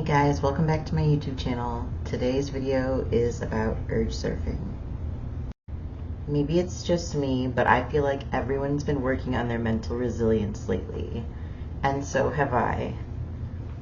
guys, welcome back to my YouTube channel. Today's video is about urge surfing. Maybe it's just me, but I feel like everyone's been working on their mental resilience lately, and so have I.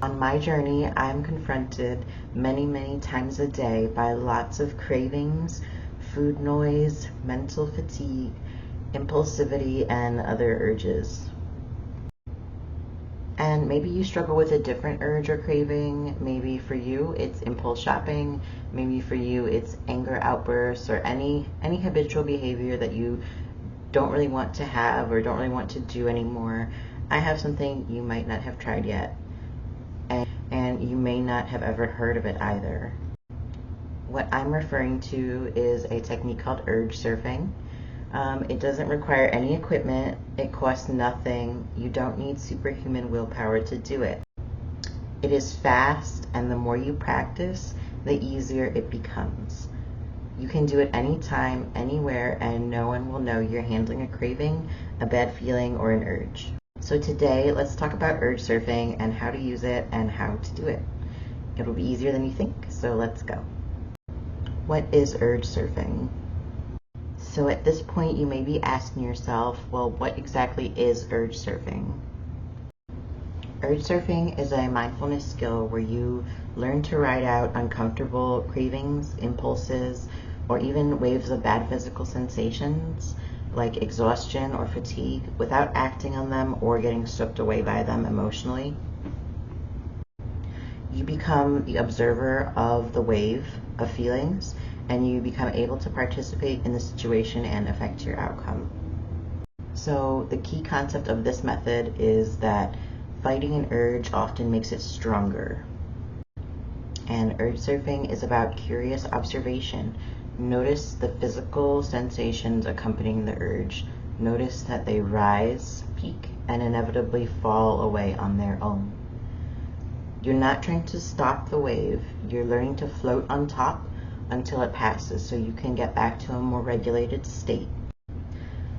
On my journey, I'm confronted many times a day by lots of cravings, food noise, mental fatigue, impulsivity, and other urges. And maybe you struggle with a different urge or craving. Maybe for you it's impulse shopping. Maybe for you it's anger outbursts or any habitual behavior that you don't really want to have or don't really want to do anymore. I have something you might not have tried yet, and you may not have ever heard of it either. What I'm referring to is a technique called urge surfing. It doesn't require any equipment, it costs nothing, you don't need superhuman willpower to do it. It is fast, and the more you practice, the easier it becomes. You can do it anytime, anywhere, and no one will know you're handling a craving, a bad feeling, or an urge. So today, let's talk about urge surfing and how to use it and how to do it. It'll be easier than you think, so let's go. What is urge surfing? So at this point, you may be asking yourself, well, what exactly is urge surfing? Urge surfing is a mindfulness skill where you learn to ride out uncomfortable cravings, impulses, or even waves of bad physical sensations like exhaustion or fatigue without acting on them or getting swept away by them emotionally. You become the observer of the wave of feelings, and you become able to participate in the situation and affect your outcome. So the key concept of this method is that fighting an urge often makes it stronger. And urge surfing is about curious observation. Notice the physical sensations accompanying the urge. Notice that they rise, peak, and inevitably fall away on their own. You're not trying to stop the wave, you're learning to float on top until it passes so you can get back to a more regulated state.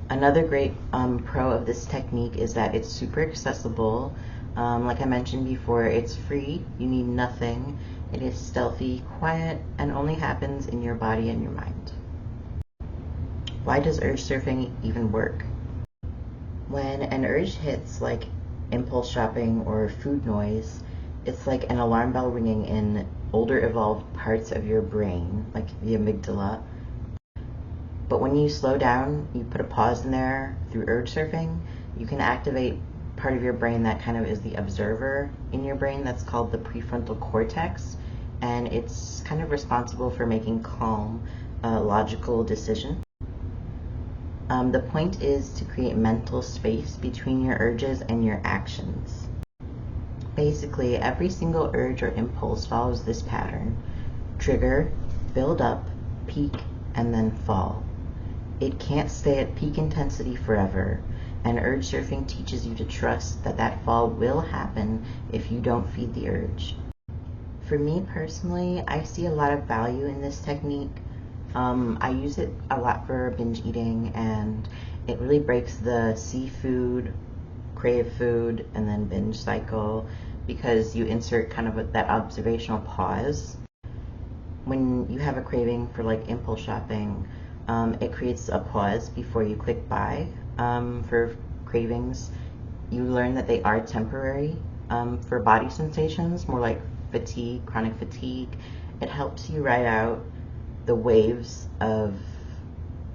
Another great pro of this technique is that it's super accessible. Like I mentioned before, it's free, you need nothing. It is stealthy, quiet, and only happens in your body and your mind. Why does urge surfing even work? When an urge hits, like impulse shopping or food noise, it's like an alarm bell ringing in older evolved parts of your brain, like the amygdala. But when you slow down, you put a pause in there through urge surfing, you can activate part of your brain that kind of is the observer in your brain. That's called the prefrontal cortex, and it's kind of responsible for making calm, logical decisions. The point is to create mental space between your urges and your actions. Basically, every single urge or impulse follows this pattern: trigger, build up, peak, and then fall. It can't stay at peak intensity forever, and urge surfing teaches you to trust that that fall will happen if you don't feed the urge. For me personally, I see a lot of value in this technique. I use it a lot for binge eating, and it really breaks the seafood, crave food, and then binge cycle, because you insert kind of that observational pause. When you have a craving for like impulse shopping, it creates a pause before you click buy. For cravings, you learn that they are temporary. For body sensations, more like fatigue, chronic fatigue, it helps you ride out the waves of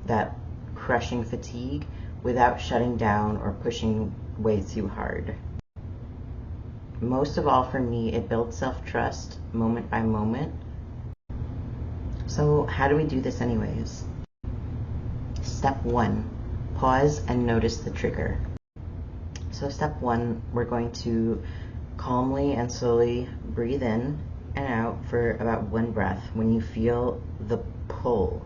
that crushing fatigue without shutting down or pushing way too hard. Most of all for me, it builds self-trust moment by moment. So how do we do this anyways? Step 1, pause and notice the trigger. So step 1, we're going to calmly and slowly breathe in and out for about 1 breath. When you feel the pull,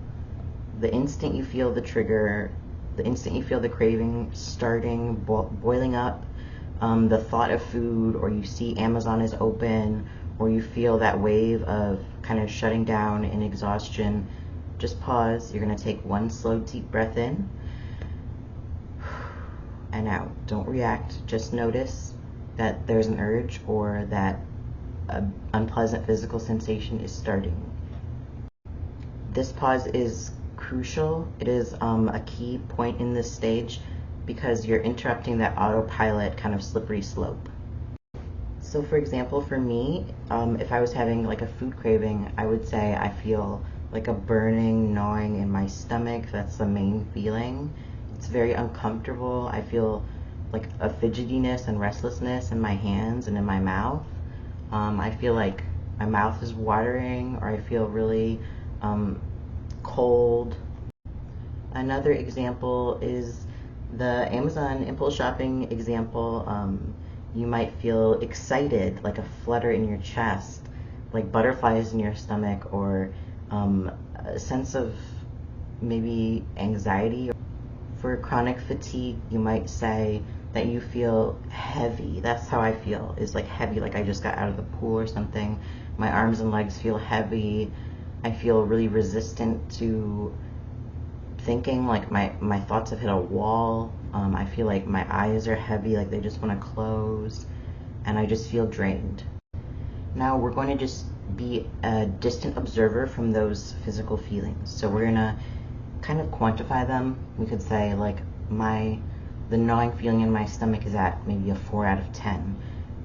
the instant you feel the trigger, the instant you feel the craving starting, boiling up, the thought of food, or you see Amazon is open, or you feel that wave of kind of shutting down in exhaustion, just pause. You're going to take 1 slow deep breath in and out. Don't react, just notice that there's an urge or that an unpleasant physical sensation is starting. This pause is crucial. It is a key point in this stage because you're interrupting that autopilot kind of slippery slope. So for example, for me, if I was having like a food craving, I would say I feel like a burning, gnawing in my stomach. That's the main feeling. It's very uncomfortable. I feel like a fidgetiness and restlessness in my hands and in my mouth. I feel like my mouth is watering, or I feel really cold. Another example is the Amazon impulse shopping example. You might feel excited, like a flutter in your chest, like butterflies in your stomach, or a sense of maybe anxiety. For chronic fatigue, you might say that you feel heavy. That's how I feel, is like heavy, like I just got out of the pool or something. My arms and legs feel heavy. I feel really resistant to thinking, like my thoughts have hit a wall. I feel like my eyes are heavy, like they just want to close, and I just feel drained. Now we're going to just be a distant observer from those physical feelings. So we're going to kind of quantify them. We could say like the gnawing feeling in my stomach is at maybe a 4 out of 10.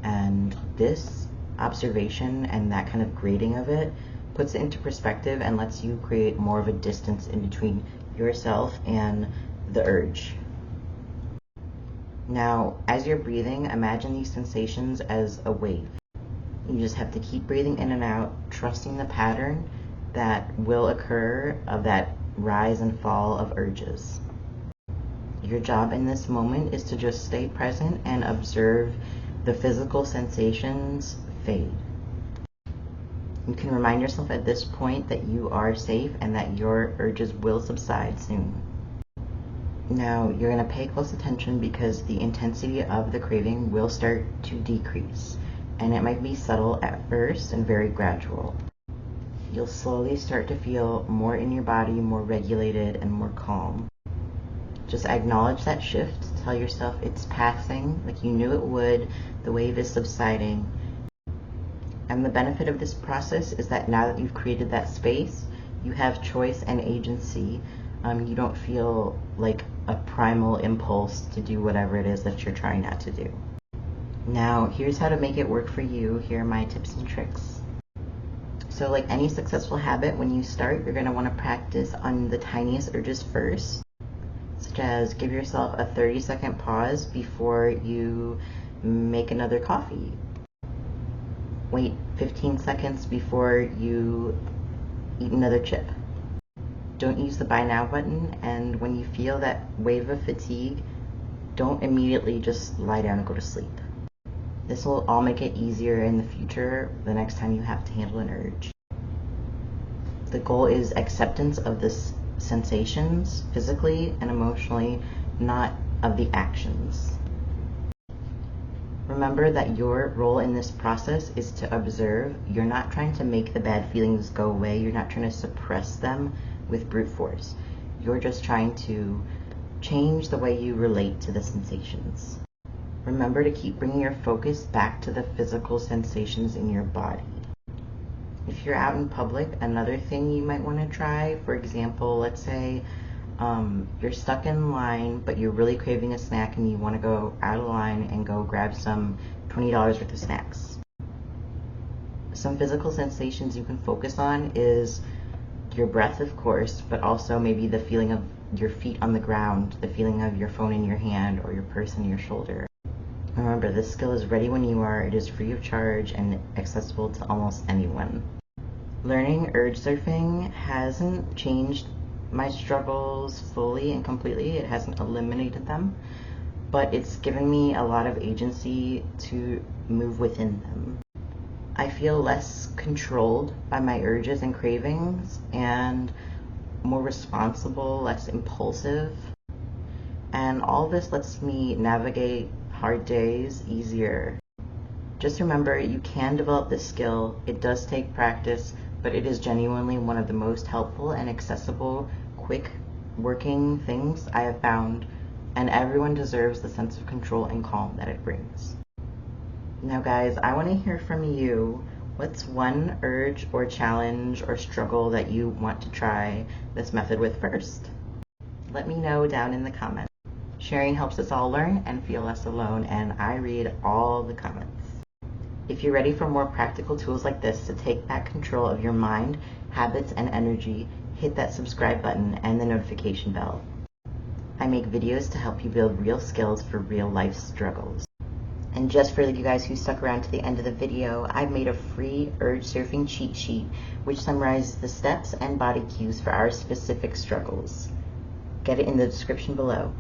And this observation and that kind of grading of it puts it into perspective and lets you create more of a distance in between yourself and the urge. Now, as you're breathing, imagine these sensations as a wave. You just have to keep breathing in and out, trusting the pattern that will occur of that rise and fall of urges. Your job in this moment is to just stay present and observe the physical sensations fade. You can remind yourself at this point that you are safe and that your urges will subside soon. Now, you're going to pay close attention because the intensity of the craving will start to decrease, and it might be subtle at first and very gradual. You'll slowly start to feel more in your body, more regulated and more calm. Just acknowledge that shift. Tell yourself it's passing, like you knew it would. The wave is subsiding. And the benefit of this process is that now that you've created that space, you have choice and agency. You don't feel like a primal impulse to do whatever it is that you're trying not to do. Now, here's how to make it work for you. Here are my tips and tricks. So like any successful habit, when you start, you're going to want to practice on the tiniest urges first, such as give yourself a 30-second pause before you make another coffee. Wait 15 seconds before you eat another chip. Don't use the buy now button, and when you feel that wave of fatigue, don't immediately just lie down and go to sleep. This will all make it easier in the future the next time you have to handle an urge. The goal is acceptance of the sensations physically and emotionally, not of the actions. Remember that your role in this process is to observe. You're not trying to make the bad feelings go away. You're not trying to suppress them with brute force. You're just trying to change the way you relate to the sensations. Remember to keep bringing your focus back to the physical sensations in your body. If you're out in public, another thing you might want to try, for example, let's say you're stuck in line, but you're really craving a snack and you want to go out of line and go grab some $20 worth of snacks. Some physical sensations you can focus on is your breath, of course, but also maybe the feeling of your feet on the ground, the feeling of your phone in your hand or your purse in your shoulder. Remember, this skill is ready when you are. It is free of charge and accessible to almost anyone. Learning urge surfing hasn't changed my struggles fully and completely. It hasn't eliminated them, but it's given me a lot of agency to move within them. I feel less controlled by my urges and cravings and more responsible, less impulsive. And all this lets me navigate hard days easier. Just remember, you can develop this skill. It does take practice, but it is genuinely one of the most helpful and accessible, quick working things I have found, and everyone deserves the sense of control and calm that it brings. Now guys, I want to hear from you. What's one urge or challenge or struggle that you want to try this method with first? Let me know down in the comments. Sharing helps us all learn and feel less alone, and I read all the comments. If you're ready for more practical tools like this to take back control of your mind, habits, and energy, hit that subscribe button and the notification bell. I make videos to help you build real skills for real life struggles. And just for you guys who stuck around to the end of the video, I've made a free urge surfing cheat sheet which summarizes the steps and body cues for our specific struggles. Get it in the description below.